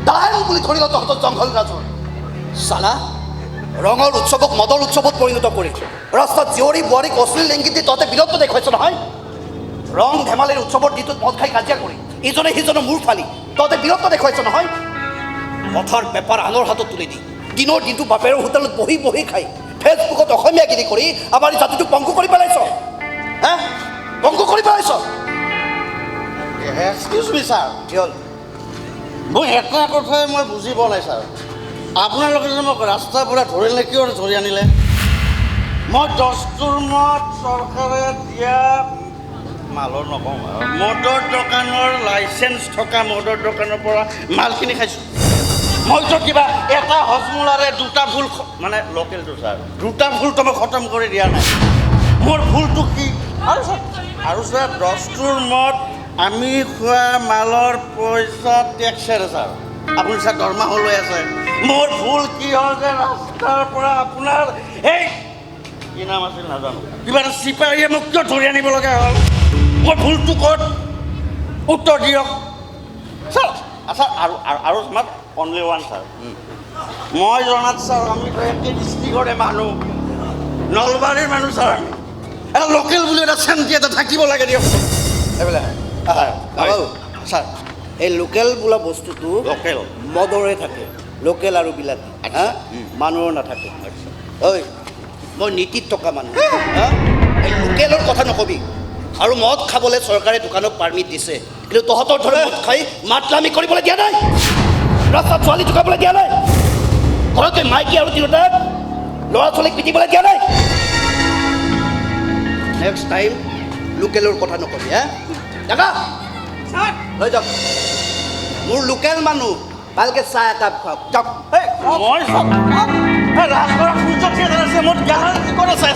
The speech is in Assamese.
দাহেন বুলি ধৰি ল তহঁতৰ জংঘল ৰাজৰ চালা ৰঙৰ উৎসৱক মদৰ উৎসৱত পৰিণত কৰি ৰাস্তাত জীয়ৰী বোৱাৰীক অশ্লীল লেংগিত দি তহঁতে বিৰক্ত দেখুৱাইছ নহয় ৰং ধেমালিৰ উৎসৱৰ দিনটোত মদ খাই কাজিয়া কৰি ইজনে সিজনৰ মূৰ ফালি তহঁতে বিৰক্ত দেখুৱাইছ নহয় পথাৰ বেপাৰ আনৰ হাতত তুলি দি দিনৰ দিনটো বাপেৰৰ হোটেলত বহি বহি খাই ফেচবুকত অসমীয়াগিৰি কৰি আমাৰ এই জাতিটোক পংগু কৰি পেলাইছ হে পংগু কৰি পেলাইছ এক্সকিউজ মি ছাৰ কি হ'ল মই এটা কথাই মই বুজি পোৱা নাই ছাৰ আপোনালোকে যে মোক ৰাস্তাৰ পৰা ধৰিলে কিয় ধৰি আনিলে মই দস্তুৰ মদ চৰকাৰে দিয়া মালৰ নকওঁ মদৰ দোকানৰ লাইচেঞ্চ থকা মদৰ দোকানৰ পৰা মালখিনি খাইছোঁ মইতো কিবা এটা হজমোলাৰে দুটা ভুল মানে লোকেলটো ছাৰ দুটা ভুলটো মই খতম কৰি দিয়া নাই মোৰ ভুলটো কি আৰু ছাৰ দস্তুৰ মদ আমি খোৱা মালৰ পইচা টেক্সেৰে ছাৰ আপুনি ছাৰ দৰমহা লৈ আছে মোৰ ভুল কি হ'ল যে ৰাস্তাৰ পৰা আপোনাৰ এই কি নাম আছিল নাজানো কিবা এটা চিপাহীয়ে মোক কিয় ধৰি আনিব লগা হ'ল মোৰ ভুলটো ক'ত উত্তৰ দিয়ক ছাৰ আচ্ছা আৰু স্মাৰ্ট অনলি ওৱান ছাৰ মই জনাত ছাৰ আমিতো একে ডিষ্ট্ৰিক্টৰে মানুহ নলবাৰীৰ মানুহ ছাৰ আমি এটা লোকেল বুলি এটা চেণ্টি এটা থাকিব লাগে দিয়ক এইবিলাক ছাৰ এই লোকেল বোলা বস্তুটো লোকেল মদৰে থাকে লোকেল আৰু বিলাতী মানুহৰ নাথাকে ঐ মই নীতিত থকা মানুহ এই লোকেলৰ কথা নকবি আৰু মদ খাবলৈ চৰকাৰে দোকানক পাৰ্মিট দিছে কিন্তু তহঁতৰ ধৰে মদ খাই মাতলামি কৰিবলৈ দিয়া নাই ৰাস্তাত ছোৱালী জোকাবলৈ দিয়া নাই ঘৰতে মাইকী আৰু তিৰোতা ল'ৰা ছোৱালীক পিটিবলৈ দিয়া নাই নেক্সট টাইম লোকেলৰ কথা নকবি হা দাদা লৈ যাওক মোৰ লোকেল মানুহ ভালকৈ চাহ একাপ খাওক যাওক মই ৰাজগড় সূৰ্য থিয়েটাৰ আছে মোৰ গেলাৰী কৰে চাই